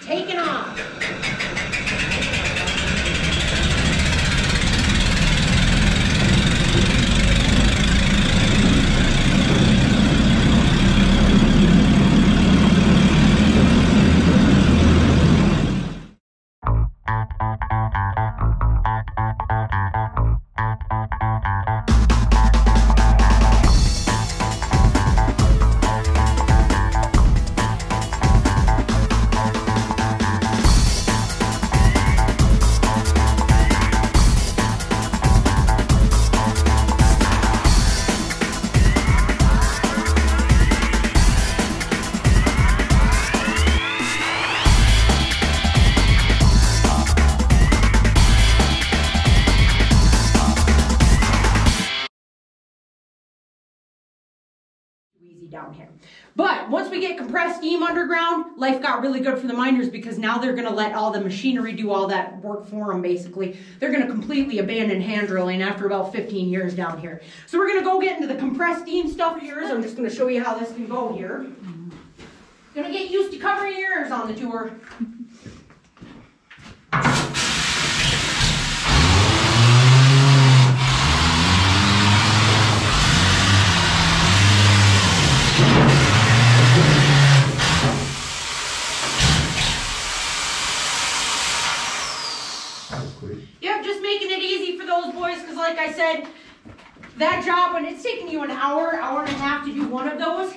taking off. Down here. But once we get compressed steam underground, life got really good for the miners because now they're going to let all the machinery do all that work for them, basically. They're going to completely abandon hand drilling after about 15 years down here. So we're going to go get into the compressed steam stuff here. I'm just going to show you how this can go here. Going to get used to covering your ears on the tour. Yep, just making it easy for those boys because like I said, that job, when it's taking you an hour, hour and a half to do one of those,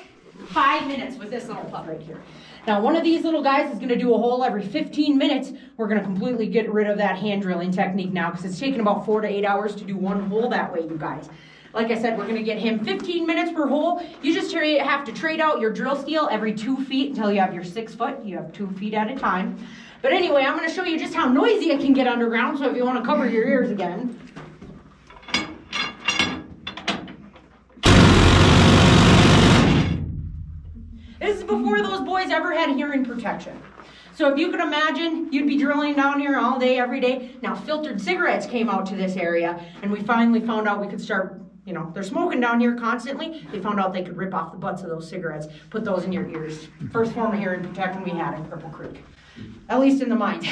5 minutes with this little pup right here. Now one of these little guys is going to do a hole every 15 minutes. We're going to completely get rid of that hand drilling technique now because it's taking about 4 to 8 hours to do one hole that way, you guys. Like I said, we're going to get him 15 minutes per hole. You just have to trade out your drill steel every 2 feet until you have your 6 foot. You have 2 feet at a time. But anyway, I'm going to show you just how noisy it can get underground, so if you want to cover your ears again. This is before those boys ever had hearing protection. So if you could imagine, you'd be drilling down here all day, every day. Now, filtered cigarettes came out to this area, and we finally found out we could start, you know, they're smoking down here constantly. They found out they could rip off the butts of those cigarettes, put those in your ears. First form of hearing protection we had in Cripple Creek. At least in the mines.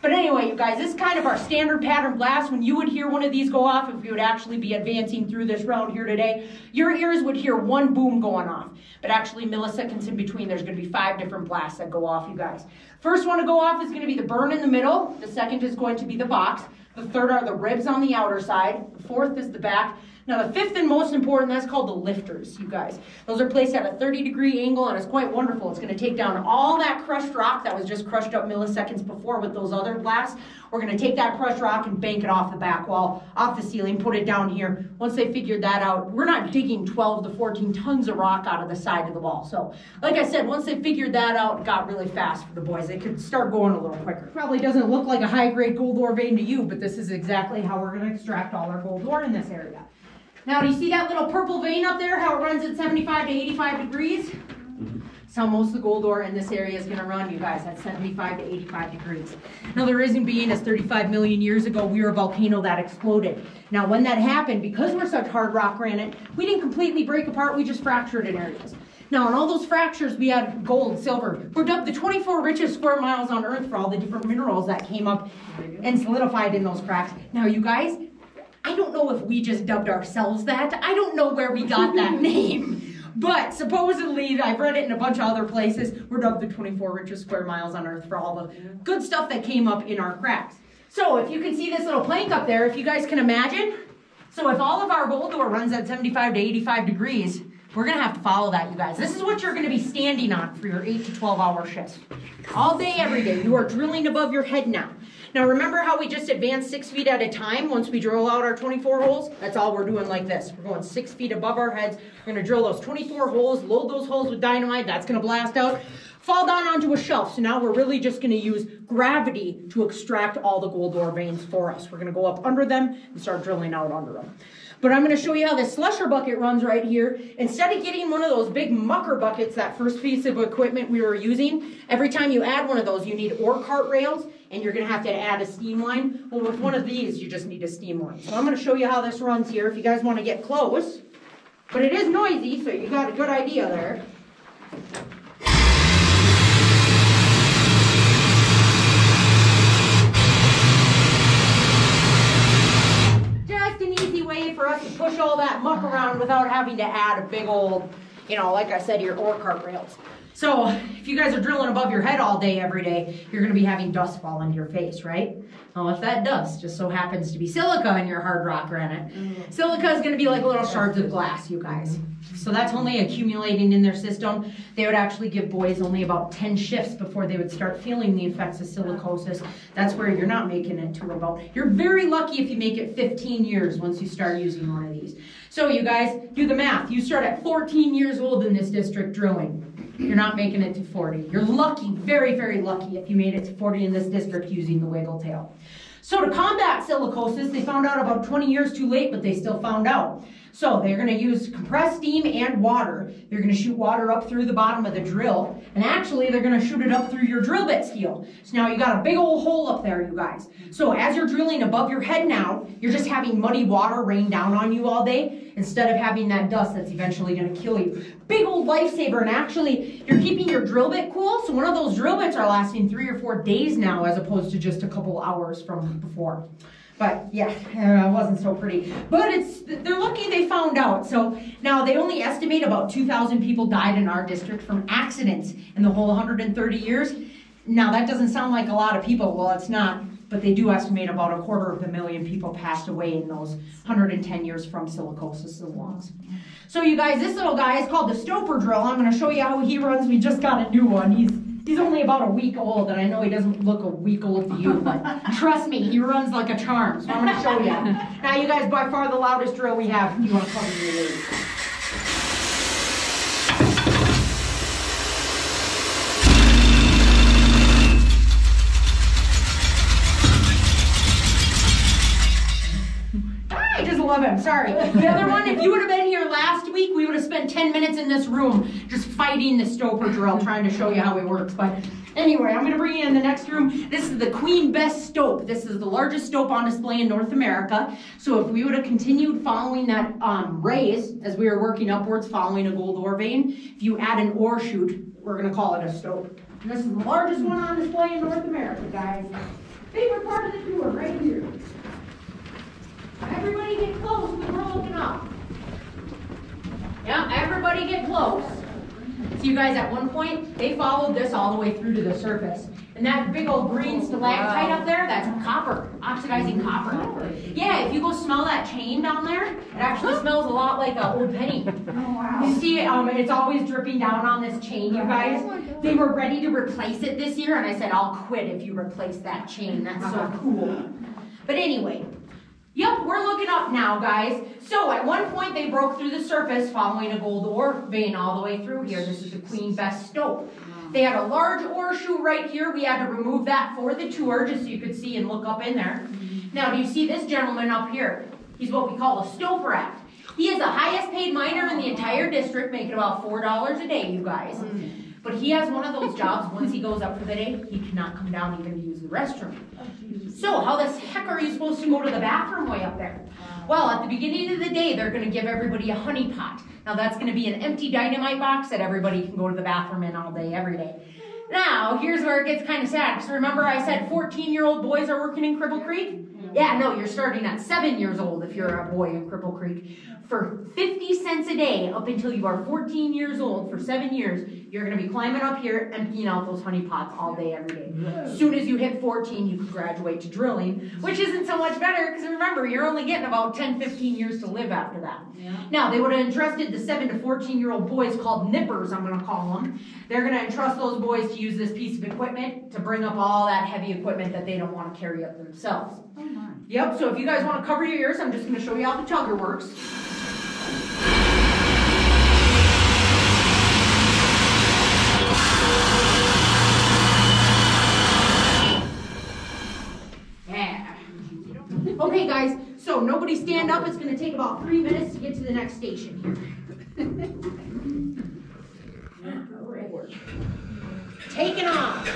But anyway, you guys, this is kind of our standard pattern blast. When you would hear one of these go off, if you would actually be advancing through this round here today, your ears would hear one boom going off. But actually, milliseconds in between, there's going to be 5 different blasts that go off, you guys. First one to go off is going to be the burn in the middle. The second is going to be the box. The third are the ribs on the outer side. The fourth is the back. Now the fifth and most important, that's called the lifters, you guys. Those are placed at a 30-degree angle, and it's quite wonderful. It's going to take down all that crushed rock that was just crushed up milliseconds before with those other blasts. We're going to take that crushed rock and bank it off the back wall, off the ceiling, put it down here. Once they figured that out, we're not digging 12 to 14 tons of rock out of the side of the wall. So, like I said, once they figured that out, it got really fast for the boys. They could start going a little quicker. Probably doesn't look like a high-grade gold ore vein to you, but this is exactly how we're going to extract all our gold ore in this area. Now, do you see that little purple vein up there, how it runs at 75 to 85 degrees? That's how most of the gold ore in this area is going to run, you guys, at 75 to 85 degrees. Now, the reason being is 35 million years ago, we were a volcano that exploded. Now, when that happened, because we're such hard rock granite, we didn't completely break apart, we just fractured in areas. Now, in all those fractures, we had gold, silver. We're dubbed the 24 richest square miles on Earth for all the different minerals that came up and solidified in those cracks. Now, you guys, I don't know if we just dubbed ourselves that. I don't know where we got that name. But supposedly, I've read it in a bunch of other places, we're dubbed the 24 richest square miles on Earth for all the good stuff that came up in our cracks. So if you can see this little plank up there, if you guys can imagine, so if all of our gold ore runs at 75 to 85 degrees, we're going to have to follow that, you guys. This is what you're going to be standing on for your 8 to 12-hour shifts. All day, every day. You are drilling above your head now. Now, remember how we just advanced 6 feet at a time once we drill out our 24 holes? That's all we're doing like this. We're going 6 feet above our heads. We're going to drill those 24 holes, load those holes with dynamite. That's going to blast out, fall down onto a shelf. So now we're really just going to use gravity to extract all the gold ore veins for us. We're going to go up under them and start drilling out under them. But I'm going to show you how this slusher bucket runs right here. Instead of getting one of those big mucker buckets, that first piece of equipment we were using, every time you add one of those, you need ore cart rails, and you're going to have to add a steam line. Well, with one of these, you just need a steam line. So I'm going to show you how this runs here if you guys want to get close. But it is noisy, so you got a good idea there. having to add a big old, you know, like I said, your ore cart rails. So if you guys are drilling above your head all day, every day, you're going to be having dust fall into your face, right? Well, if that dust just so happens to be silica in your hard rock granite, silica is going to be like little shards of glass, you guys. So that's only accumulating in their system. They would actually give boys only about 10 shifts before they would start feeling the effects of silicosis. That's where you're not making it to about, you're very lucky if you make it 15 years once you start using one of these. So you guys, do the math. You start at 14 years old in this district drilling. You're not making it to 40. You're lucky, very, very lucky if you made it to 40 in this district using the wiggle tail. So to combat silicosis, they found out about 20 years too late, but they still found out. So they're going to use compressed steam and water. They're going to shoot water up through the bottom of the drill. And actually, they're going to shoot it up through your drill bit steel. So now you got a big old hole up there, you guys. So as you're drilling above your head now, you're just having muddy water rain down on you all day instead of having that dust that's eventually going to kill you. Big old lifesaver. And actually, you're keeping your drill bit cool. So one of those drill bits are lasting 3 or 4 days now as opposed to just a couple hours from before. But yeah, it wasn't so pretty. But they're lucky they found out. So now they only estimate about 2,000 people died in our district from accidents in the whole 130 years. Now that doesn't sound like a lot of people. Well, it's not. But they do estimate about 250,000 people passed away in those 110 years from silicosis of the lungs. So you guys, this little guy is called the Stoper drill. I'm going to show you how he runs. We just got a new one. He's only about a week old, and I know he doesn't look a week old to you, but trust me, he runs like a charm, so I'm going to show you. Now, you guys, by far the loudest drill we have if you want to cover your ears. I just love him, sorry. The other one, if you would have been here last week, we would have spent 10 minutes in this room just fighting the Stoper drill, trying to show you how he works. But anyway, I'm going to bring you in the next room. This is the Queen Bess Stope. This is the largest stope on display in North America. So if we would have continued following that raise, as we were working upwards following a gold ore vein, if you add an ore chute, we're going to call it a stope. And this is the largest one on display in North America, guys. Favorite part of the tour, right here. Everybody get close when we're looking up. Yeah, everybody get close. So you guys, at one point, they followed this all the way through to the surface. And that big old green stalactite up there, that's copper, oxidizing copper. Yeah, if you go smell that chain down there, it actually smells a lot like an old penny. You see, it's always dripping down on this chain, you guys. They were ready to replace it this year, and I said, I'll quit if you replace that chain. That's so cool. But anyway, yep, we're looking up now, guys. So at one point, they broke through the surface following a gold ore vein all the way through here. This is the Queen Bess Stope. They had a large ore chute right here. We had to remove that for the tour just so you could see and look up in there. Now, do you see this gentleman up here? He's what we call a stope rat. He is the highest paid miner in the entire district, making about $4 a day, you guys. But he has one of those jobs, once he goes up for the day, he cannot come down even to use the restroom. So how the heck are you supposed to go to the bathroom way up there? Well, at the beginning of the day, they're going to give everybody a honey pot. Now, that's going to be an empty dynamite box that everybody can go to the bathroom in all day, every day. Now, here's where it gets kind of sad. So remember I said 14-year-old boys are working in Cripple Creek? Yeah, no, you're starting at 7 years old if you're a boy in Cripple Creek. For 50 cents a day up until you are 14 years old for 7 years, you're going to be climbing up here emptying out those honey pots all day, every day. As soon as you hit 14, you can graduate to drilling, which isn't so much better because remember, you're only getting about 10, 15 years to live after that. Yeah. Now, they would have entrusted the 7 to 14-year-old boys called nippers, I'm going to call them. They're going to entrust those boys to use this piece of equipment to bring up all that heavy equipment that they don't want to carry up themselves. Oh my. Yep, so if you guys want to cover your ears, I'm just going to show you how the tugger works. Yeah. Okay, guys, so nobody stand up. It's going to take about 3 minutes to get to the next station here. Taking off.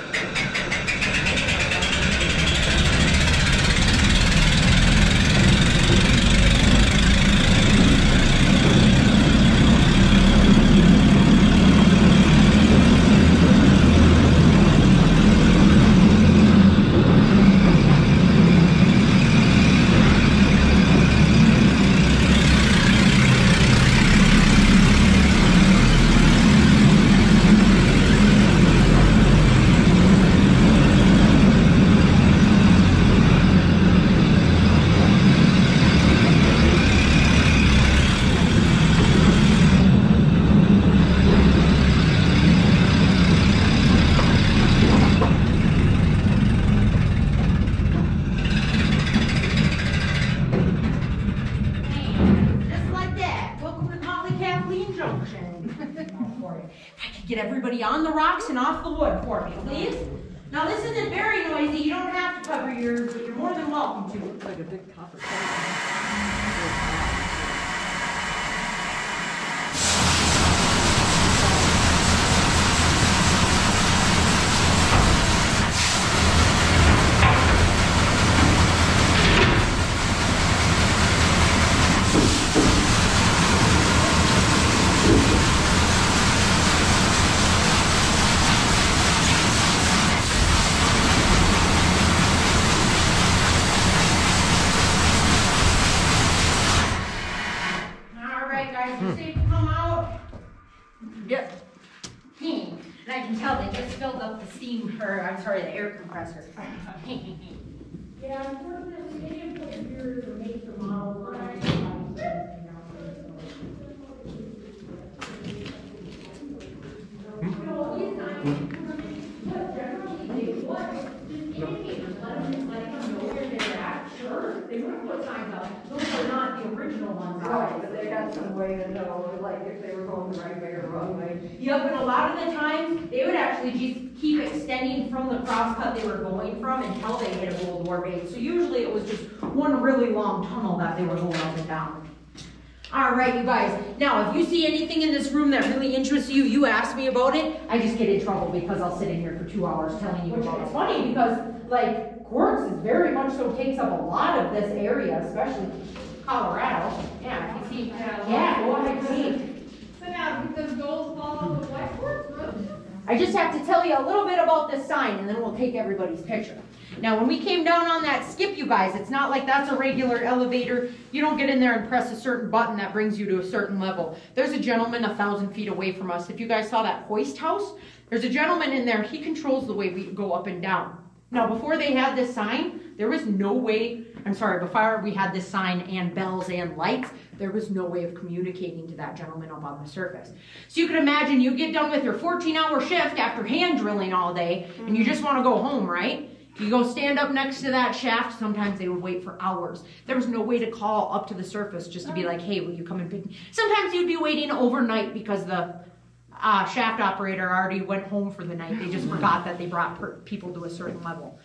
Get everybody on the rocks and off the wood for me, please. Now this isn't very noisy. You don't have to cover your ears, but you're more than welcome to. It's like a big copper plate. You see it come out? Yep. And I can tell they just filled up the steam, or I'm sorry, the air compressor. Yeah, unfortunately, they didn't put the years or make the model right. They wouldn't put signs up. Those are not the original ones. Right, but they got some way to know, like, if they were going the right way or the wrong way. Yep, and a lot of the times, they would actually just keep extending from the crosscut they were going from until they hit a World War base. So usually it was just one really long tunnel that they were going up and down. All right, you guys. Now, if you see anything in this room that really interests you, you ask me about it. I just get in trouble because I'll sit in here for 2 hours telling you about it. It's funny because, like, quartz is very much so takes up a lot of this area, especially Colorado. Yeah, if you see. Yeah, go ahead, see. So now, does gold follow the white quartz? I just have to tell you a little bit about this sign, and then we'll take everybody's picture. Now, when we came down on that skip, you guys, it's not like that's a regular elevator. You don't get in there and press a certain button that brings you to a certain level. There's a gentleman 1,000 feet away from us. If you guys saw that hoist house, there's a gentleman in there. He controls the way we go up and down. Now, before they had this sign, there was no way, before we had this sign and bells and lights, there was no way of communicating to that gentleman up on the surface. So you can imagine you get done with your 14-hour shift after hand drilling all day, and you just want to go home, right? You go stand up next to that shaft. Sometimes they would wait for hours. There was no way to call up to the surface just to be like, hey, will you come and pick me? Sometimes you'd be waiting overnight because the shaft operator already went home for the night. They just forgot that they brought people to a certain level.